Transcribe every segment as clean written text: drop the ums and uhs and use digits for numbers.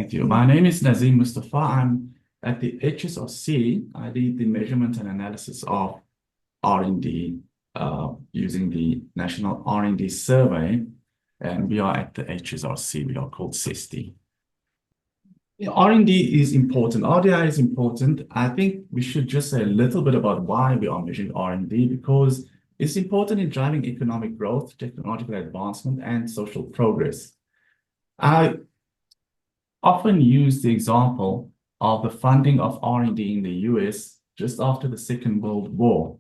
Thank you. My name is Nazeem Mustapha. I'm at the HSRC. I lead the measurement and analysis of R&D using the National R&D Survey, and we are at the HSRC. We are called STI. R&D is important. RDI is important. I think we should just say a little bit about why we are measuring R&D, because it's important in driving economic growth, technological advancement, and social progress. I often use the example of the funding of R&D in the US just after the Second World War.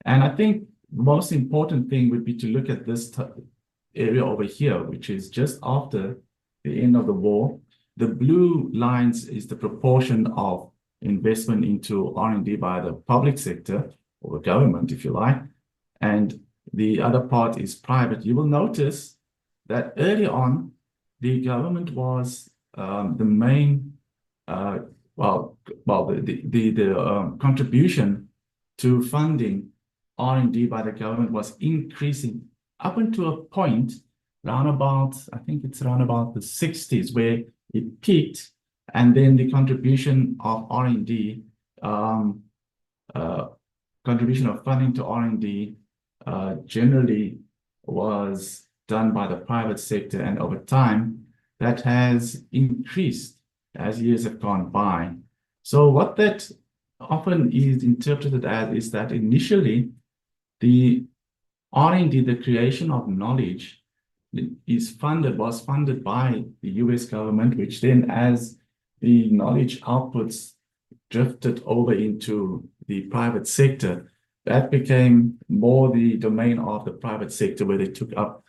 And I think the most important thing would be to look at this area over here, which is just after the end of the war. The blue lines is the proportion of investment into R&D by the public sector, or the government, if you like, and the other part is private. You will notice that early on, the government was the main, contribution to funding R&D by the government was increasing up until a point around about, I think it's around about the 60s, where it peaked, and then the contribution of R&D, contribution of funding to R&D generally was done by the private sector, and over time that has increased as years have gone by. So what that often is interpreted as is that initially the R&D, the creation of knowledge, was funded by the US government, which then, as the knowledge outputs drifted over into the private sector, that became more the domain of the private sector, where they took up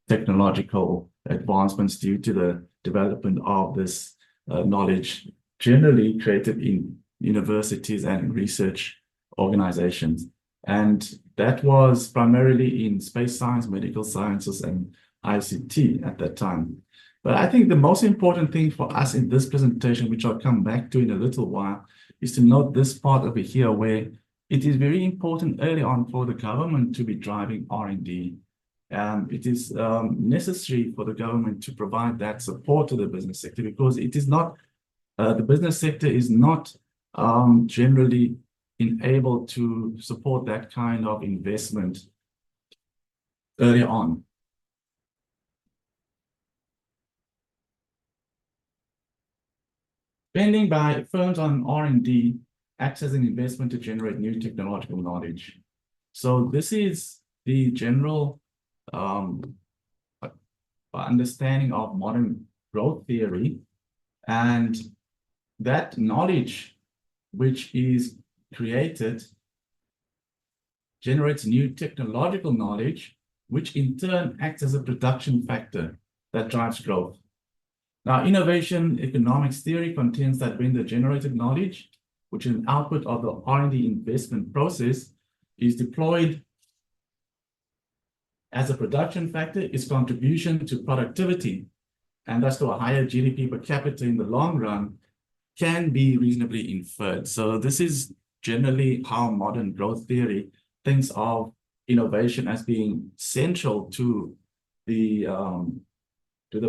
technological advancements due to the development of this knowledge generally created in universities and research organizations. And that was primarily in space science, medical sciences, and ICT at that time. But I think the most important thing for us in this presentation, which I'll come back to in a little while, is to note this part over here, where it is very important early on for the government to be driving R&D. It is necessary for the government to provide that support to the business sector, because it is not, the business sector is not generally enabled to support that kind of investment early on. Spending by firms on R&D acts as an investment to generate new technological knowledge. So this is the general understanding of modern growth theory, and that knowledge which is created generates new technological knowledge, which in turn acts as a production factor that drives growth. Now, innovation economics theory contains that when the generated knowledge, which is an output of the R&D investment process, is deployed as a production factor, its contribution to productivity, and thus to a higher GDP per capita in the long run, can be reasonably inferred. So this is generally how modern growth theory thinks of innovation as being central to the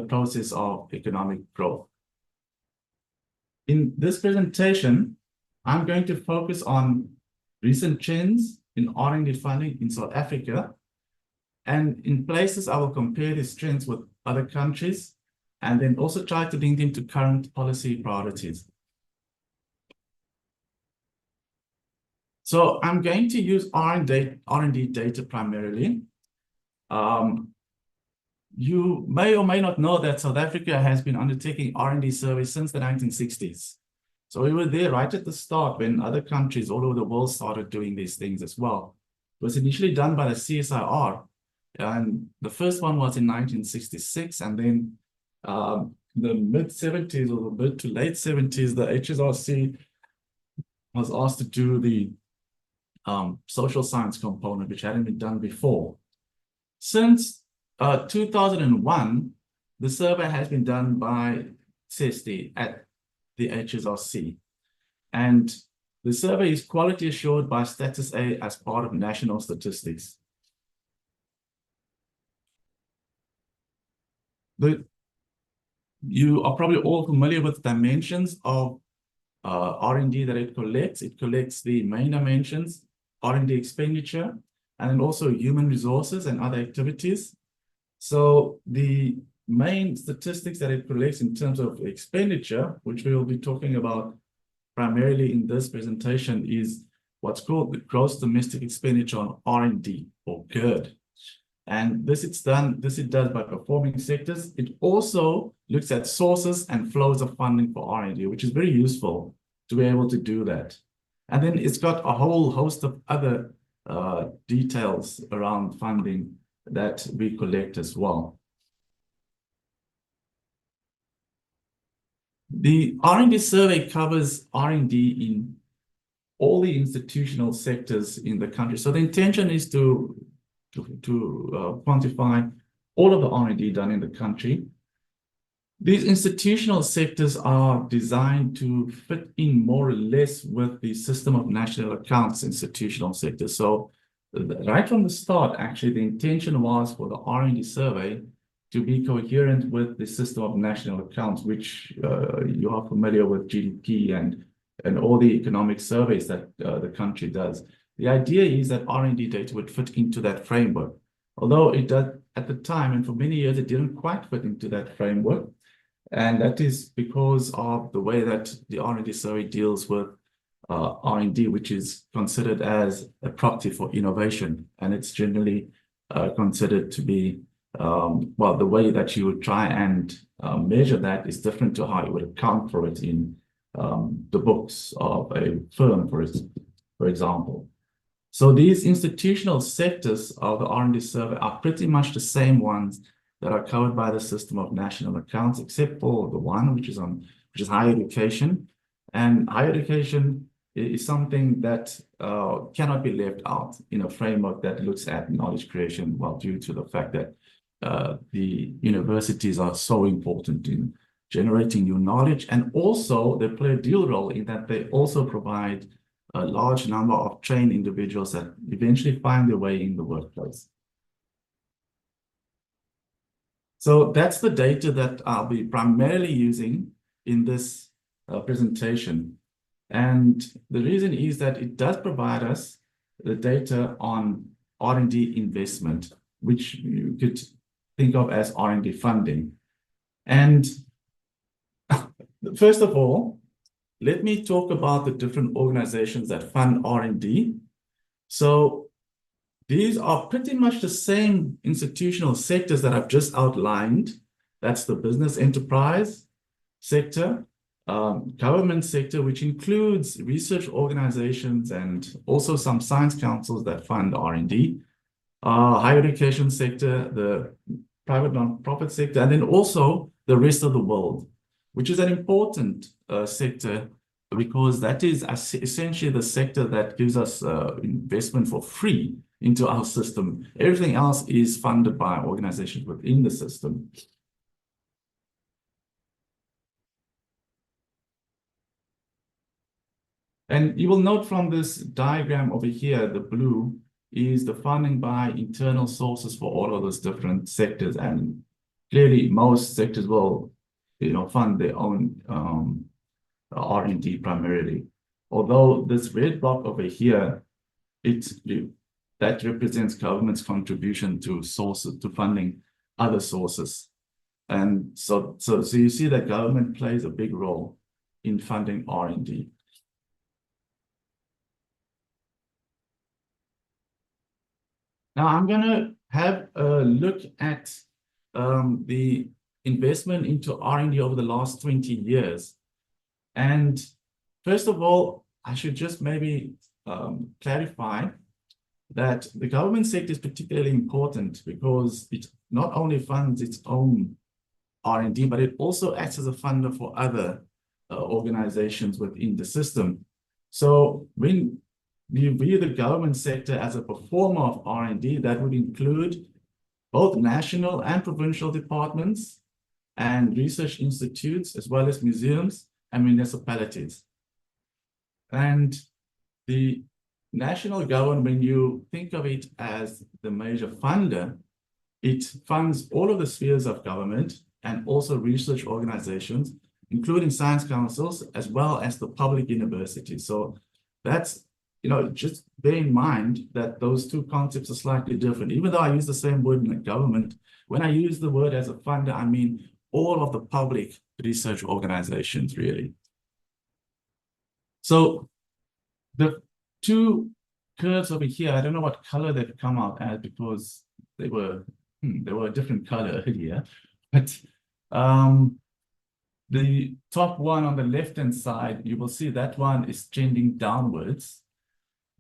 process of economic growth. In this presentation, I'm going to focus on recent trends in R&D funding in South Africa, and in places I will compare these trends with other countries, and then also try to link them to current policy priorities. So I'm going to use R&D data primarily. You may or may not know that South Africa has been undertaking R&D surveys since the 1960s. So we were there right at the start when other countries all over the world started doing these things as well. It was initially done by the CSIR, and the first one was in 1966, and then the mid-70s or the mid to late 70s, the HSRC was asked to do the social science component, which hadn't been done before. Since 2001, the survey has been done by STI at the HSRC. And the survey is quality assured by Status-A as part of national statistics. The You are probably all familiar with dimensions of R&D that it collects. It collects the main dimensions, R&D expenditure, and then also human resources and other activities. So the main statistics that it collects in terms of expenditure, which we will be talking about primarily in this presentation, is what's called the gross domestic expenditure on R&D, or GERD. And this it does by performing sectors. It also looks at sources and flows of funding for R&D, which is very useful to be able to do that. And then it's got a whole host of other details around funding that we collect as well. The R&D survey covers R&D in all the institutional sectors in the country. So the intention is to quantify all of the R&D done in the country. These institutional sectors are designed to fit in more or less with the system of national accounts institutional sector. So right from the start, actually, the intention was for the R&D survey to be coherent with the system of national accounts, which you are familiar with GDP and all the economic surveys that the country does. The idea is that R&D data would fit into that framework, although it does at the time, and for many years, it didn't quite fit into that framework. And that is because of the way that the R&D survey deals with R&D, which is considered as a proxy for innovation. And it's generally considered to be, well, the way that you would try and measure that is different to how you would account for it in the books of a firm, for example. So these institutional sectors of the R&D survey are pretty much the same ones that are covered by the system of national accounts, except for the one which is higher education. And higher education is something that cannot be left out in a framework that looks at knowledge creation, well, due to the fact that the universities are so important in generating new knowledge, and also they play a dual role in that they also provide a large number of trained individuals that eventually find their way in the workplace. So that's the data that I'll be primarily using in this presentation. And the reason is that it does provide us the data on R&D investment, which you could think of as R&D funding. And first of all, let me talk about the different organizations that fund R&D. So these are pretty much the same institutional sectors that I've just outlined. That's the business enterprise sector, government sector, which includes research organizations and also some science councils that fund R&D, higher education sector, the private nonprofit sector, and then also the rest of the world, which is an important sector because that is essentially the sector that gives us investment for free into our system. Everything else is funded by organizations within the system. And you will note from this diagram over here, the blue is the funding by internal sources for all of those different sectors. And clearly most sectors will, fund their own R&D primarily. Although this red block over here, that represents government's contribution to funding other sources. And so you see that government plays a big role in funding R&D. Now I'm going to have a look at the investment into R&D over the last 20 years. And first of all, I should just maybe clarify that the government sector is particularly important because it not only funds its own R&D, but it also acts as a funder for other organizations within the system. So when we view the government sector as a performer of R&D, that would include both national and provincial departments and research institutes, as well as museums and municipalities. And the national government, when you think of it as the major funder, it funds all of the spheres of government, and also research organizations, including science councils, as well as the public universities. So that's, just bear in mind that those two concepts are slightly different. Even though I use the same word in the government, when I use the word as a funder, I mean all of the public research organizations, really. So the two curves over here, I don't know what color they've come out as because they were a different color earlier, but the top one on the left-hand side, you will see that one is trending downwards.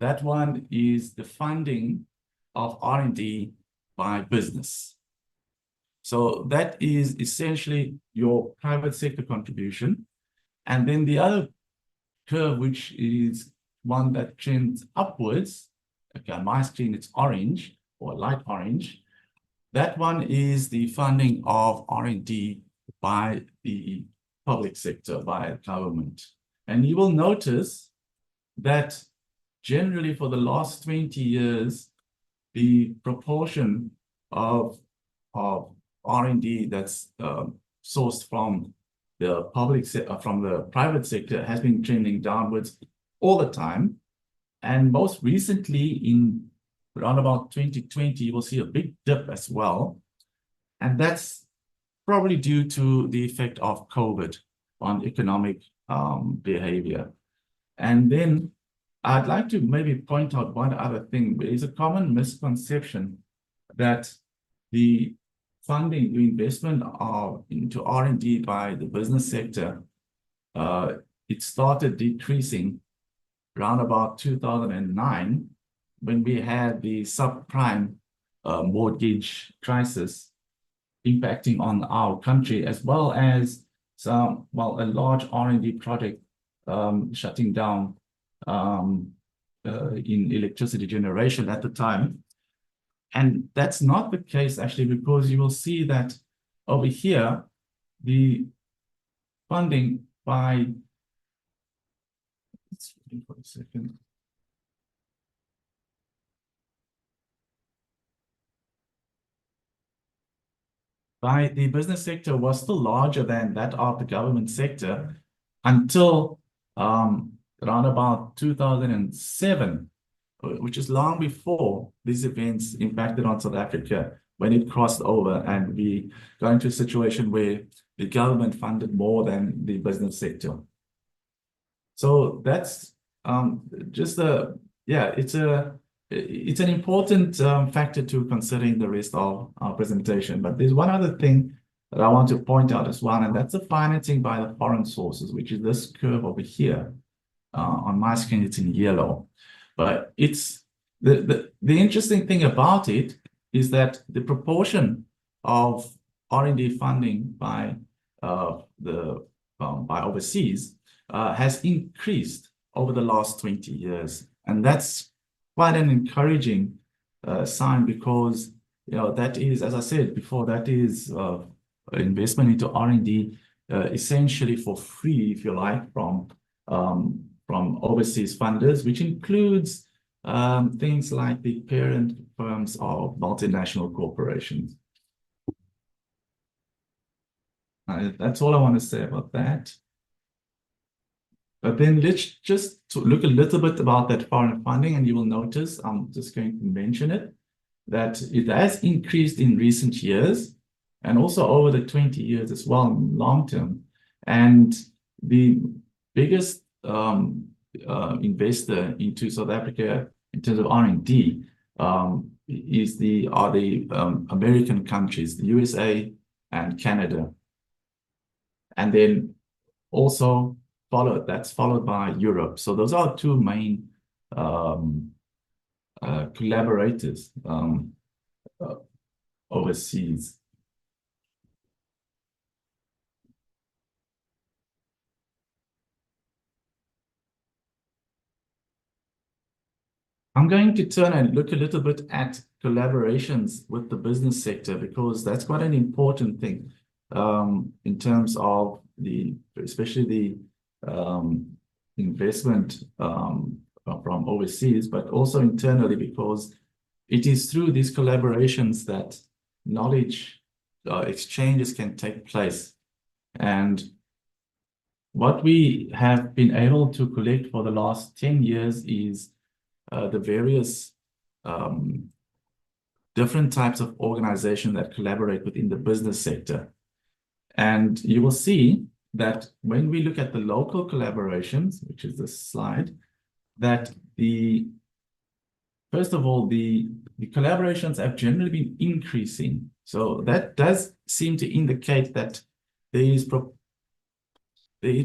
That one is the funding of R&D by business. So that is essentially your private sector contribution. And then the other curve, which is one that trends upwards, okay, on my screen it's orange or light orange. That one is the funding of R&D by the public sector, by government. And you will notice that generally for the last 20 years, the proportion of R&D that's sourced from the from the private sector has been trending downwards all the time. And most recently, in around about 2020, you will see a big dip as well. And that's probably due to the effect of COVID on economic behavior. And then I'd like to maybe point out one other thing. There is a common misconception that the funding, the investment into R&D by the business sector, it started decreasing around about 2009 when we had the subprime mortgage crisis impacting on our country, as well as a large R&D project shutting down in electricity generation at the time. And that's not the case actually, because you will see that over here, the funding by, let's wait for a second. By the business sector was still larger than that of the government sector until around about 2007, which is long before these events impacted on South Africa, when it crossed over and we got into a situation where the government funded more than the business sector. So that's just it's an important factor to consider in the rest of our presentation. But there's one other thing that I want to point out as well, and that's the financing by the foreign sources, which is this curve over here. On my screen, it's in yellow. But it's the interesting thing about it is that the proportion of R&D funding by overseas has increased over the last 20 years, and that's quite an encouraging sign, because that is, as I said before, that is investment into R&D essentially for free, if you like, from overseas funders, which includes things like the parent firms of multinational corporations. That's all I want to say about that. But then let's just look a little bit about that foreign funding, and you will notice, I'm just going to mention it, that it has increased in recent years and also over the 20 years as well, long term. And the biggest investor into South Africa in terms of R&D are the American countries, the USA and Canada. And then also that's followed by Europe. So those are two main collaborators overseas. I'm going to turn and look a little bit at collaborations with the business sector, because that's quite an important thing in terms of especially the investment from overseas, but also internally, because it is through these collaborations that knowledge exchanges can take place. And what we have been able to collect for the last 10 years is the various different types of organization that collaborate within the business sector. And you will see that when we look at the local collaborations, which is this slide, that first of all, the collaborations have generally been increasing. So that does seem to indicate that there is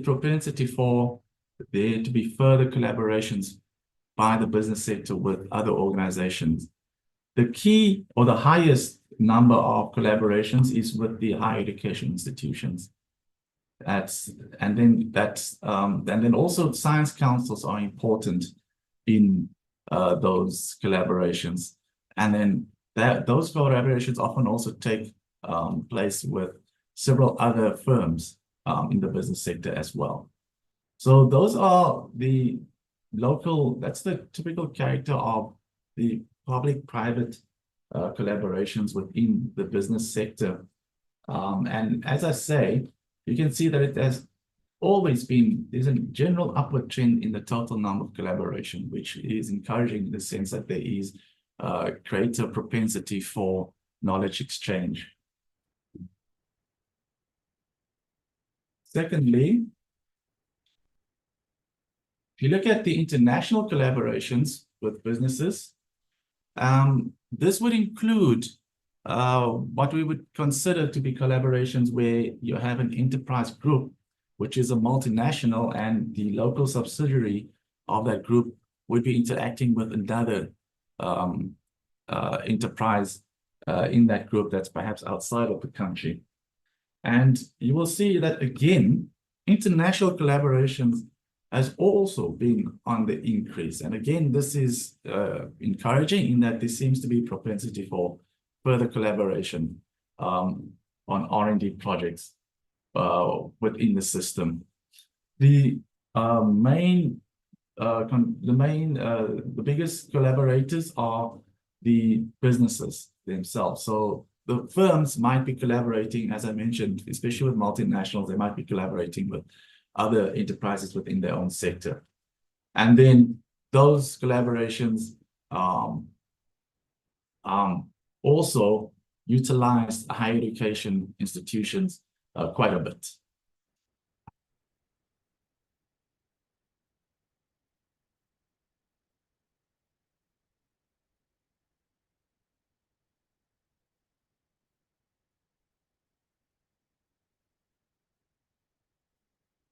propensity for there to be further collaborations by the business sector with other organizations. The key or the highest number of collaborations is with the higher education institutions. And then also science councils are important in those collaborations. And then those collaborations often also take place with several other firms in the business sector as well. So those are the that's the typical character of the public-private collaborations within the business sector. And as I say, you can see that it has always been, there's a general upward trend in the total number of collaboration, which is encouraging in the sense that there is greater propensity for knowledge exchange. Secondly, if you look at the international collaborations with businesses, this would include what we would consider to be collaborations where you have an enterprise group, which is a multinational, and the local subsidiary of that group would be interacting with another enterprise in that group that's perhaps outside of the country. And you will see that, again, international collaborations has also been on the increase. And again, this is encouraging in that there seems to be propensity for further collaboration on R&D projects within the system. The biggest collaborators are the businesses themselves. So the firms might be collaborating, as I mentioned, especially with multinationals, they might be collaborating with other enterprises within their own sector. And then those collaborations also utilize higher education institutions quite a bit.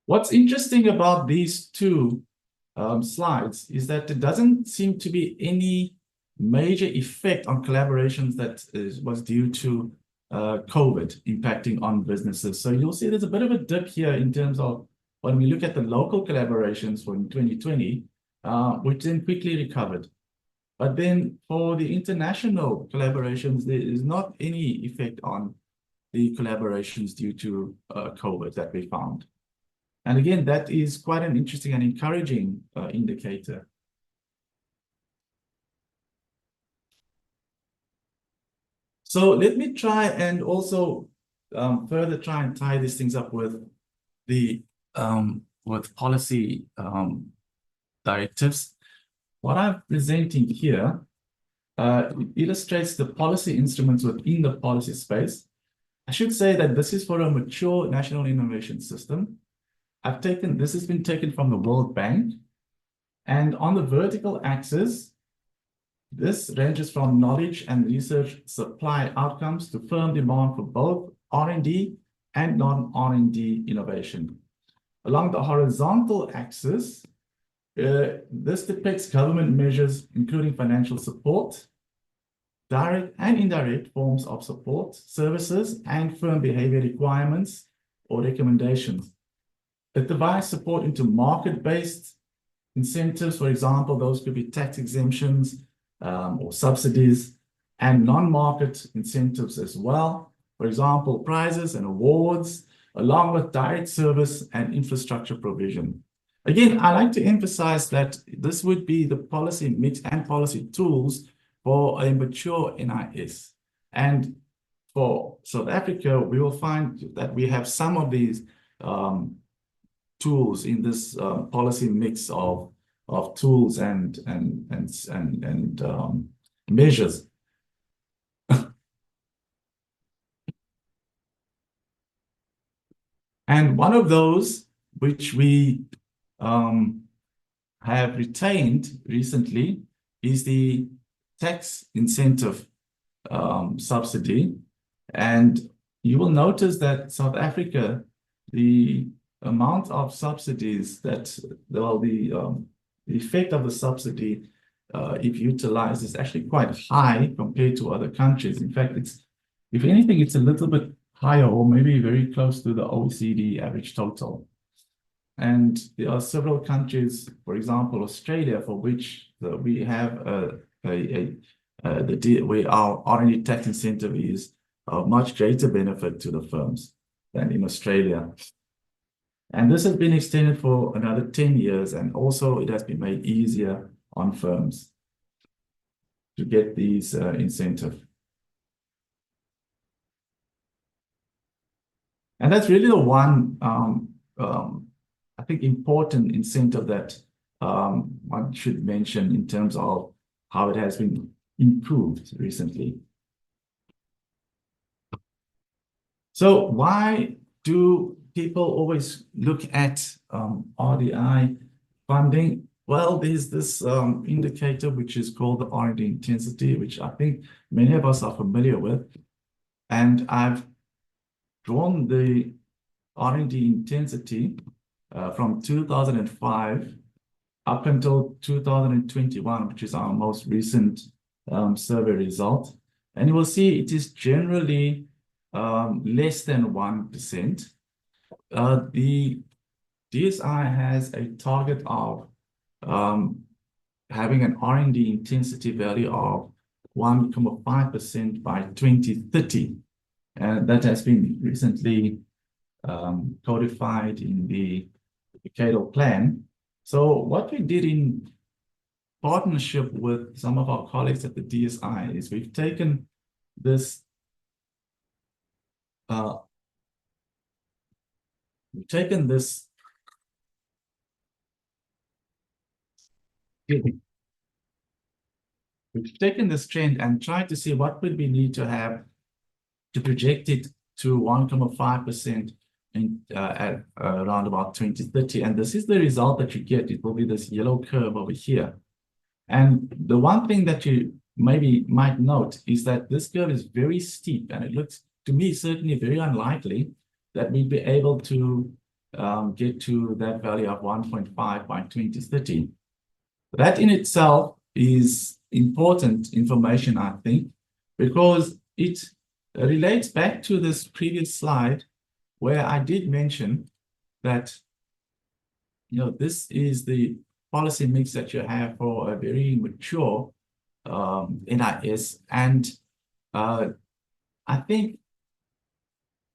What's interesting about these two slides is that there doesn't seem to be any major effect on collaborations that was due to COVID impacting on businesses. So you'll see there's a bit of a dip here in terms of when we look at the local collaborations from 2020, which then quickly recovered. But then for the international collaborations, there is not any effect on the collaborations due to COVID that we found. And again, that is quite an interesting and encouraging indicator. So let me try and also further try and tie these things up with the with policy directives. What I'm presenting here illustrates the policy instruments within the policy space. I should say that this is for a mature national innovation system. This has been taken from the World Bank, and on the vertical axis, this ranges from knowledge and research supply outcomes to firm demand for both R&D and non-R&D innovation. Along the horizontal axis, this depicts government measures, including financial support, direct and indirect forms of support, services, and firm behavior requirements or recommendations. It divides support into market-based incentives. For example, those could be tax exemptions or subsidies, and non-market incentives as well. For example, prizes and awards, along with direct service and infrastructure provision. Again, I like to emphasize that this would be the policy mix and policy tools for a mature NIS. And for South Africa, we will find that we have some of these tools in this policy mix of tools and measures. And one of those which we have retained recently is the tax incentive subsidy. And you will notice that South Africa, the amount of subsidies that, well, the effect of the subsidy, if utilized, is actually quite high compared to other countries. In fact, if anything, it's a little bit higher or maybe very close to the OECD average total. And there are several countries, for example, Australia, for which we have where our R&D tax incentive is of much greater benefit to the firms than in Australia. And this has been extended for another 10 years, and also it has been made easier on firms to get these incentives. And that's really the one, I think, important incentive that one should mention in terms of how it has been improved recently. So why do people always look at RDI funding? Well, there's this indicator which is called the R&D intensity, which I think many of us are familiar with. And I've drawn the R&D intensity from 2005 up until 2021, which is our most recent survey result. And you will see it is generally less than 1%. The DSI has a target of having an R&D intensity value of 1.5% by 2030. And that has been recently codified in the decadal plan. So what we did in partnership with some of our colleagues at the DSI is we've taken this We've taken this trend and tried to see what would we need to have to project it to 1.5% at around about 2030. And this is the result that you get. It will be this yellow curve over here. And the one thing that you might note is that this curve is very steep, and it looks to me certainly very unlikely that we'd be able to get to that value of 1.5 by 2030. That in itself is important information, I think, because it relates back to this previous slide where I did mention that, this is the policy mix that you have for a very mature NIS. And I think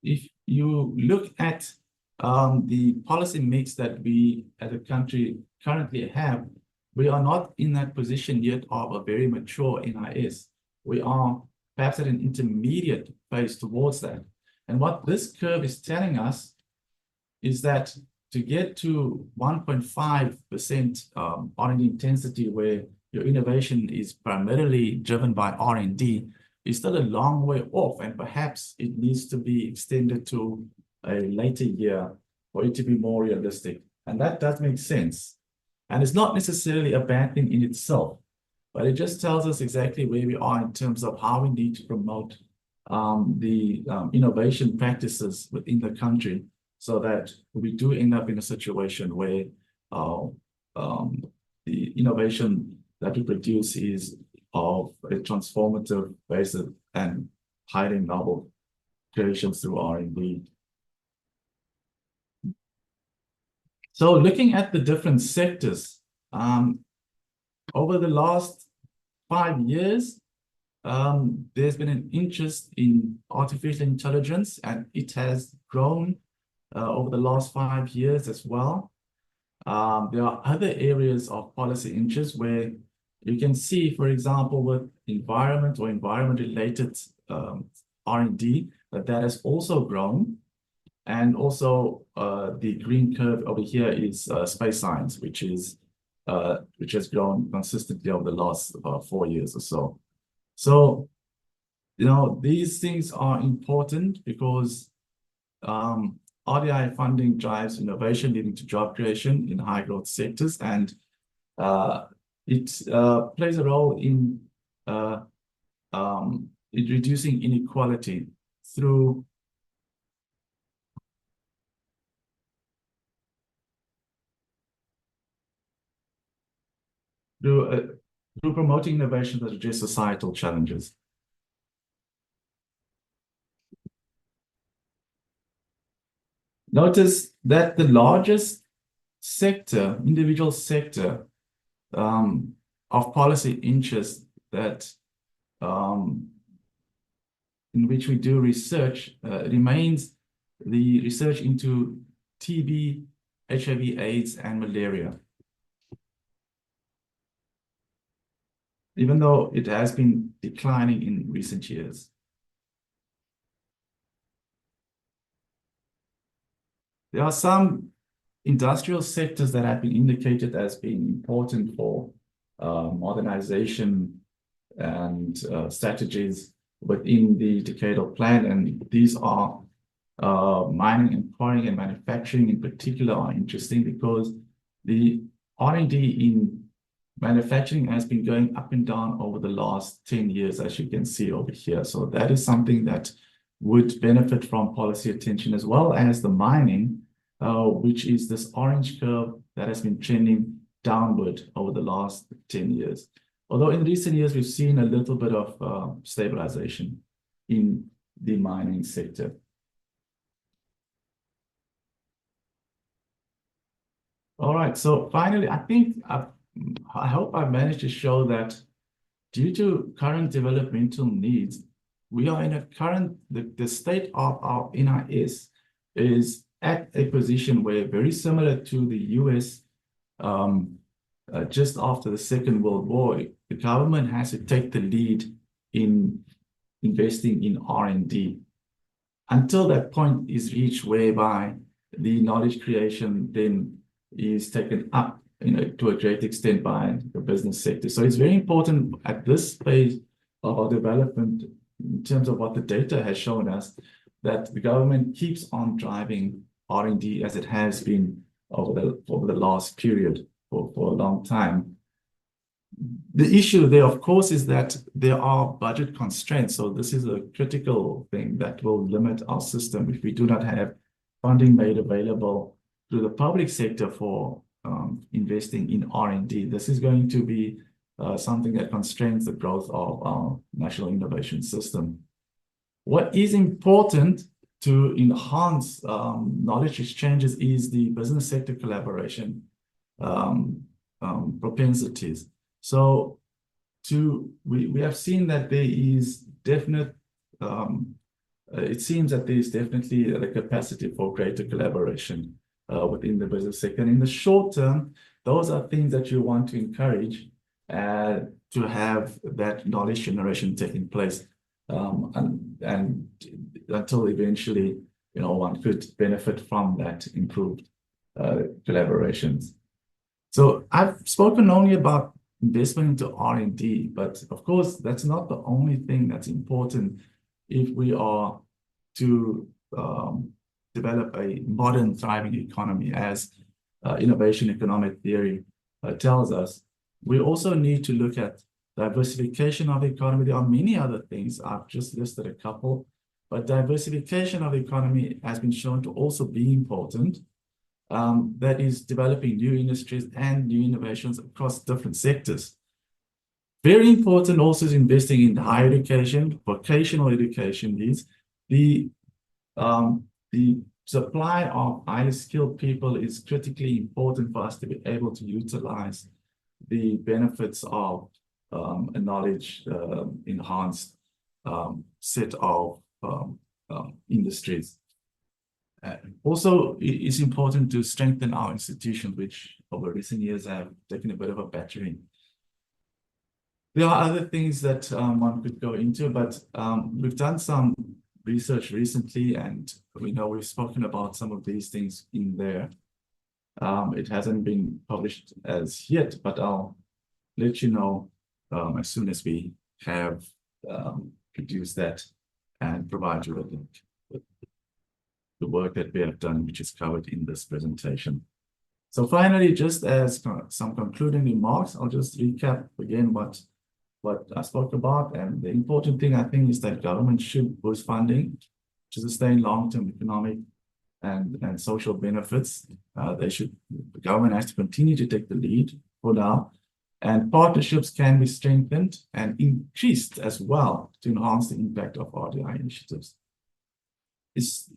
if you look at the policy mix that we as a country currently have, we are not in that position yet of a very mature NIS. We are perhaps at an intermediate phase towards that. And what this curve is telling us is that to get to 1.5% R&D intensity, where your innovation is primarily driven by R&D, is still a long way off, and perhaps it needs to be extended to a later year for it to be more realistic. And that does make sense. And it's not necessarily a bad thing in itself, but it just tells us exactly where we are in terms of how we need to promote the innovation practices within the country, so that we do end up in a situation where the innovation that we produce is of a transformative basis and highly novel creations through R&D. So looking at the different sectors, over the last 5 years, there's been an interest in artificial intelligence, and it has grown over the last 5 years as well. There are other areas of policy interest where you can see, for example, with environment or environment-related R&D, but that has also grown. And also the green curve over here is space science, which has grown consistently over the last 4 years or so. So, these things are important because RDI funding drives innovation, leading to job creation in high growth sectors, and it plays a role in reducing inequality through promoting innovation that address societal challenges. Notice that the largest sector, individual sector of policy interest that in which we do research remains the research into TB, HIV/AIDS, and malaria. Even though it has been declining in recent years. There are some industrial sectors that have been indicated as being important for modernization and strategies within the decadal plan, and these are mining and quarrying and manufacturing in particular are interesting because the R&D in manufacturing has been going up and down over the last 10 years, as you can see over here. So that is something that would benefit from policy attention, as well as the mining, which is this orange curve that has been trending downward over the last 10 years. Although in recent years, we've seen a little bit of stabilization in the mining sector. All right, so finally, I hope I managed to show that due to current developmental needs, we are in the state of our NIS is at a position where, very similar to the US, just after the Second World War, the government has to take the lead in investing in R&D until that point is reached whereby the knowledge creation then is taken up to a great extent by the business sector. So it's very important at this phase of our development, in terms of what the data has shown us, that the government keeps on driving R&D as it has been over the last period for a long time. The issue there, of course, is that there are budget constraints. So this is a critical thing that will limit our system if we do not have funding made available to the public sector for investing in R&D. This is going to be something that constrains the growth of our national innovation system. What is important to enhance knowledge exchanges is the business sector collaboration propensities. So we have seen that there is definite, it seems that there is definitely the capacity for greater collaboration within the business sector. And in the short term, those are things that you want to encourage to have that knowledge generation taking place, and until eventually, one could benefit from that improved collaborations. So I've spoken only about investment into R&D, but of course, that's not the only thing that's important if we are to develop a modern, thriving economy, as innovation economic theory tells us. We also need to look at diversification of the economy. There are many other things. I've just listed a couple, but diversification of the economy has been shown to also be important. That is developing new industries and new innovations across different sectors. Very important also is investing in higher education, vocational education needs. The supply of highly skilled people is critically important for us to be able to utilize the benefits of a knowledge enhanced set of industries. Also, it's important to strengthen our institutions, which over recent years have taken a bit of a battering. There are other things that one could go into, but we've done some research recently, and we know we've spoken about some of these things in there. It hasn't been published as yet, but I'll let you know as soon as we have produced that and provide you with the work that we have done, which is covered in this presentation. So finally, just as some concluding remarks, I'll just recap again what I spoke about. And the important thing, I think, is that government should boost funding to sustain long-term economic and social benefits. The government has to continue to take the lead for now. And partnerships can be strengthened and increased as well to enhance the impact of RDI initiatives.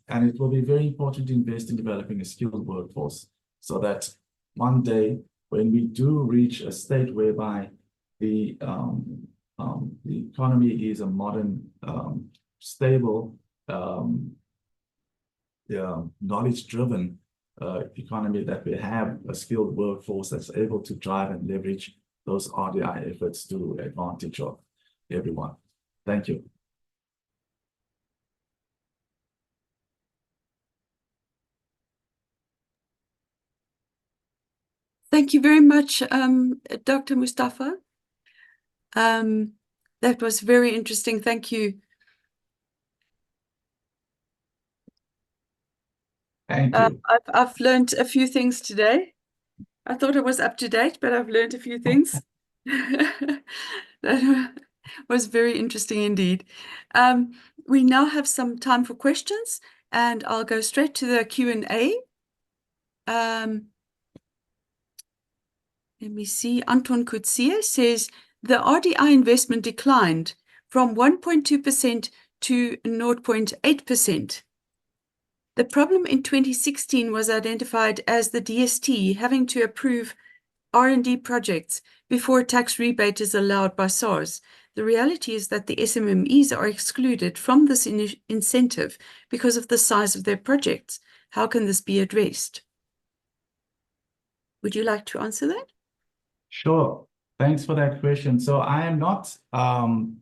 And it will be very important to invest in developing a skilled workforce so that one day when we do reach a state whereby the economy is a modern, stable, knowledge-driven economy, that we have a skilled workforce that's able to drive and leverage those RDI efforts to advantage of everyone. Thank you. Thank you very much, Dr. Mustapha. That was very interesting. Thank you. Thank you. I've learned a few things today. I thought I was up to date, but I've learned a few things. That was very interesting indeed. We now have some time for questions, and I'll go straight to the Q&A. Let me see. Anton Kutsia says, the RDI investment declined from 1.2% to 0.8%. The problem in 2016 was identified as the DST having to approve R&D projects before a tax rebate is allowed by SARS. The reality is that the SMMEs are excluded from this incentive because of the size of their projects. How can this be addressed? Would you like to answer that? Sure. Thanks for that question. So I am not, I'm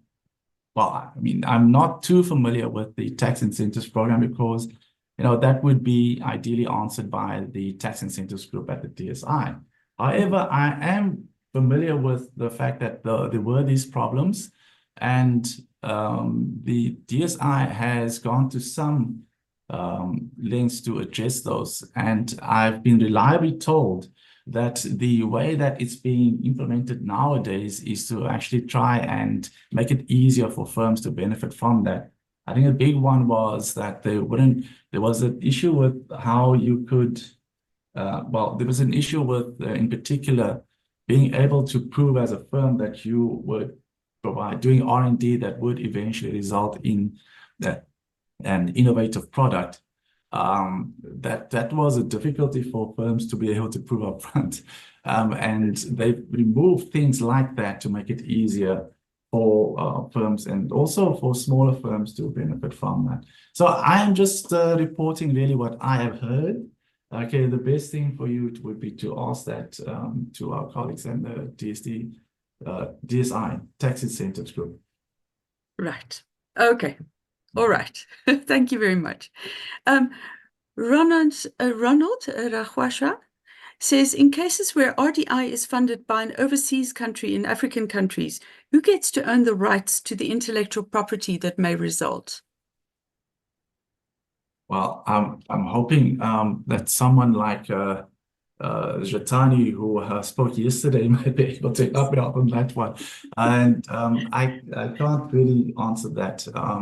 not too familiar with the tax incentives program because, that would be ideally answered by the tax incentives group at the DSI. However, I am familiar with the fact that there were these problems, and the DSI has gone to some lengths to address those. And I've been reliably told that the way that it's being implemented nowadays is to actually try and make it easier for firms to benefit from that. I think a big one was that there was an issue with how you could, there was an issue with, in particular, being able to prove as a firm that you would provide doing R&D that would eventually result in an innovative product. That was a difficulty for firms to be able to prove upfront. And they've removed things like that to make it easier for firms and also for smaller firms to benefit from that. So I am just reporting really what I have heard. Okay, the best thing for you would be to ask that to our colleagues in the DSI, Tax Incentives Group. Right. Okay. All right. Thank you very much. Ronald Rahwasha says, in cases where RDI is funded by an overseas country in African countries, who gets to own the rights to the intellectual property that may result? Well, I'm hoping that someone like Jatani, who spoke yesterday, might be able to help me out on that one. And I can't really answer that. I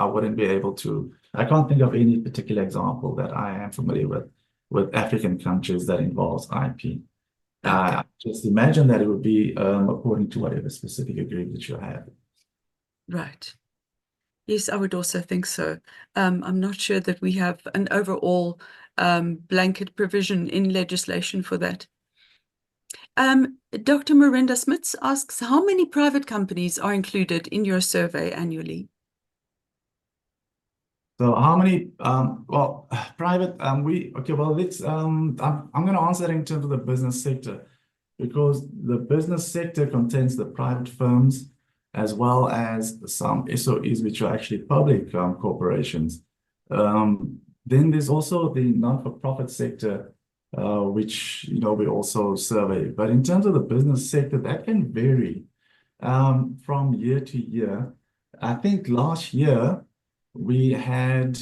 wouldn't be able to. I can't think of any particular example that I am familiar with African countries that involves IP. Okay. Just imagine that it would be according to whatever specific agreement you have. Right. Yes, I would also think so. I'm not sure that we have an overall blanket provision in legislation for that. Dr. Miranda Smits asks, how many private companies are included in your survey annually? So how many, private, let's, I'm going to answer that in terms of the business sector. because the business sector contains the private firms as well as some SOEs, which are actually public corporations. Then there's also the non-for-profit sector, which we also survey. But in terms of the business sector, that can vary from year to year. I think last year we had,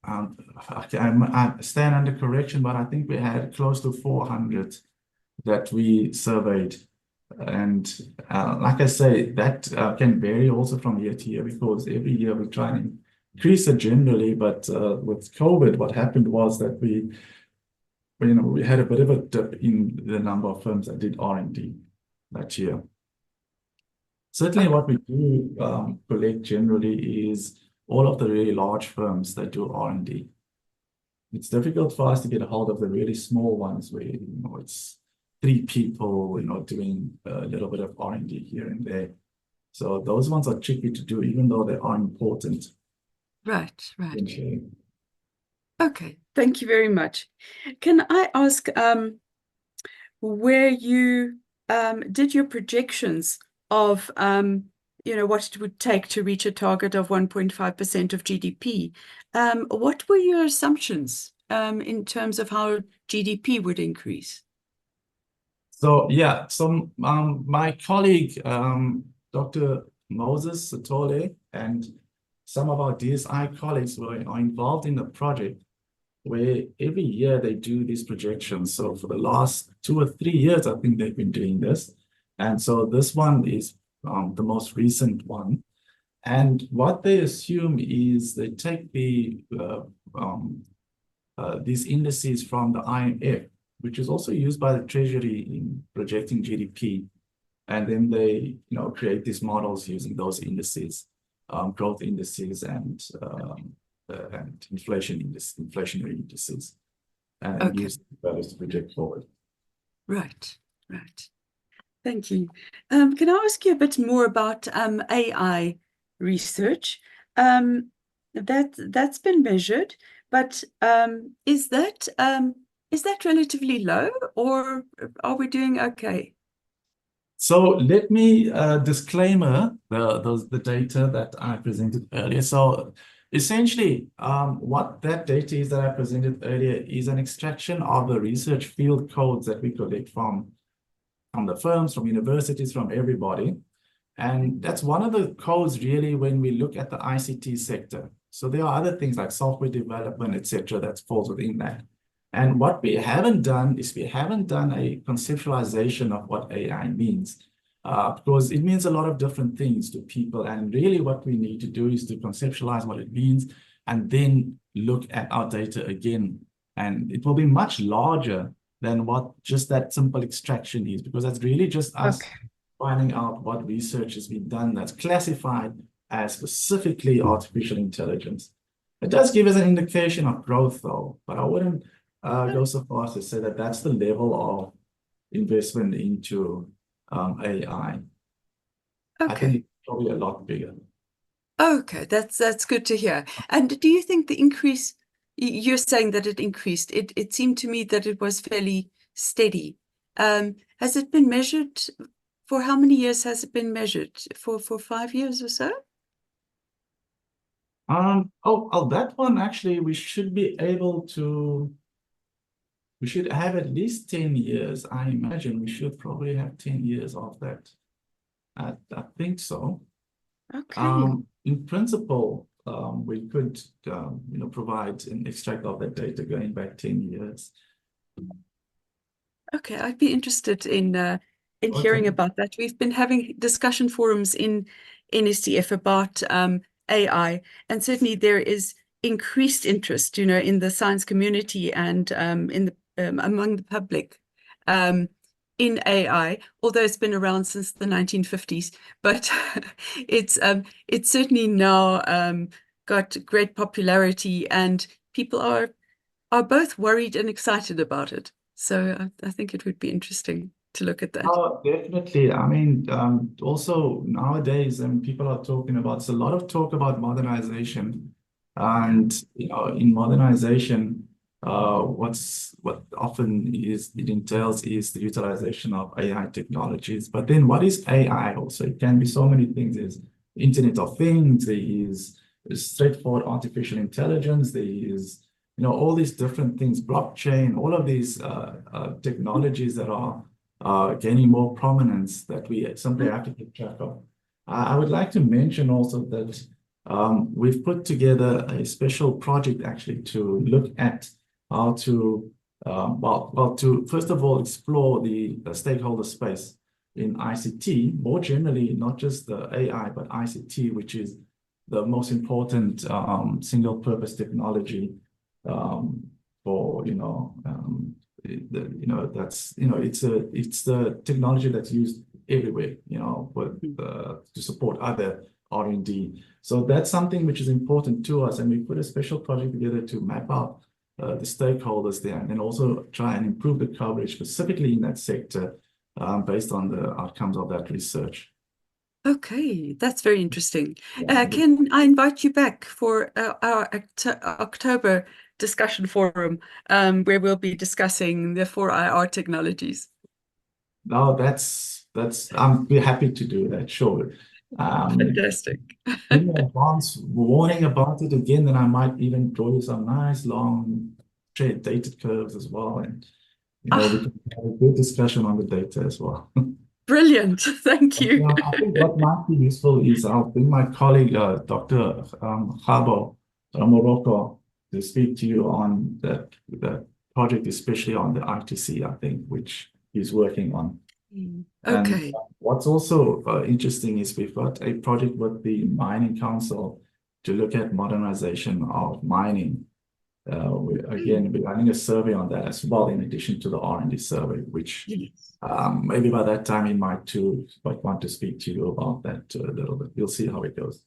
I stand under correction, but I think we had close to 400 that we surveyed. And like I say, that can vary also from year to year, because every year we try and increase it generally. But with COVID, what happened was that we had a bit of a dip in the number of firms that did R&D that year. Certainly what we do collect generally is all of the really large firms that do R&D. It's difficult for us to get a hold of the really small ones where it's 3 people doing a little bit of R&D here and there. So those ones are tricky to do, even though they are important. Right. Okay, thank you very much. Can I ask where you did your projections of what it would take to reach a target of 1.5% of GDP? What were your assumptions in terms of how GDP would increase? So yeah, my colleague, Dr. Moses Satole, and some of our DSI colleagues are involved in the project where every year they do these projections. So for the last 2 or 3 years, I think they've been doing this. And so this one is the most recent one. And what they assume is they take these indices from the IMF, which is also used by the Treasury in projecting GDP. And then they create these models using those indices, growth indices and inflationary indices, and use those to project forward. Right. Thank you. Can I ask you a bit more about AI research? That's been measured, but is that relatively low, or are we doing okay? So let me disclaimer the data that I presented earlier. So essentially, what that data is that I presented earlier is an extraction of the research field codes that we collect from the firms, from universities, from everybody. And that's one of the codes really when we look at the ICT sector. So there are other things like software development, etc., that falls within that. And what we haven't done is we haven't done a conceptualization of what AI means, because it means a lot of different things to people. And really what we need to do is to conceptualize what it means and then look at our data again. And it will be much larger than what just that simple extraction is, because that's really just us finding out what research has been done that's classified as specifically artificial intelligence. It does give us an indication of growth though, but I wouldn't go so far as to say that that's the level of investment into AI. I think it's probably a lot bigger. Okay, that's good to hear. And do you think the increase, you're saying that it increased, it seemed to me that it was fairly steady. Has it been measured? For how many years has it been measured? For 5 years or so? That one actually we should be able to. We should have at least 10 years. I imagine we should probably have 10 years of that. I think so. Okay. In principle, we could, provide an extract of that data going back 10 years. Okay, I'd be interested in hearing about that. We've been having discussion forums in STF about AI, and certainly there is increased interest, in the science community and among the public in AI, although it's been around since the 1950s, but it's certainly now got great popularity, and people are both worried and excited about it. So I think it would be interesting to look at that. Oh, definitely. I mean, also nowadays, people are talking about, there's a lot of talk about modernization. And, in modernization, what often it entails is the utilization of AI technologies. But then what is AI also? It can be so many things. There's Internet of Things, there is straightforward artificial intelligence, there is all these different things, blockchain, all of these technologies that are gaining more prominence that we simply have to keep track of. I would like to mention also that we've put together a special project actually to look at how to, to first of all explore the stakeholder space in ICT, more generally, not just the AI, but ICT, which is the most important single-purpose technology for it's the technology that's used everywhere, to support other R&D. So that's something which is important to us, and we put a special project together to map out the stakeholders there, and then also try and improve the coverage specifically in that sector based on the outcomes of that research. Okay, that's very interesting. Can I invite you back for our October discussion forum, where we'll be discussing the 4IR technologies? No, I'm be happy to do that, sure. Fantastic. In advance warning about it again, then I might even draw you some nice long dated curves as well, and we can have a good discussion on the data as well. Brilliant, thank you. I think what might be useful is I'll bring my colleague, Dr. Khabo Morocco, to speak to you on that project, especially on the ITC, I think, which he's working on. Okay. And what's also interesting is we've got a project with the Mining Council to look at modernization of mining. Again, we're running a survey on that as well, in addition to the R&D survey, which maybe by that time he might want to speak to you about that a little bit. We'll see how it goes.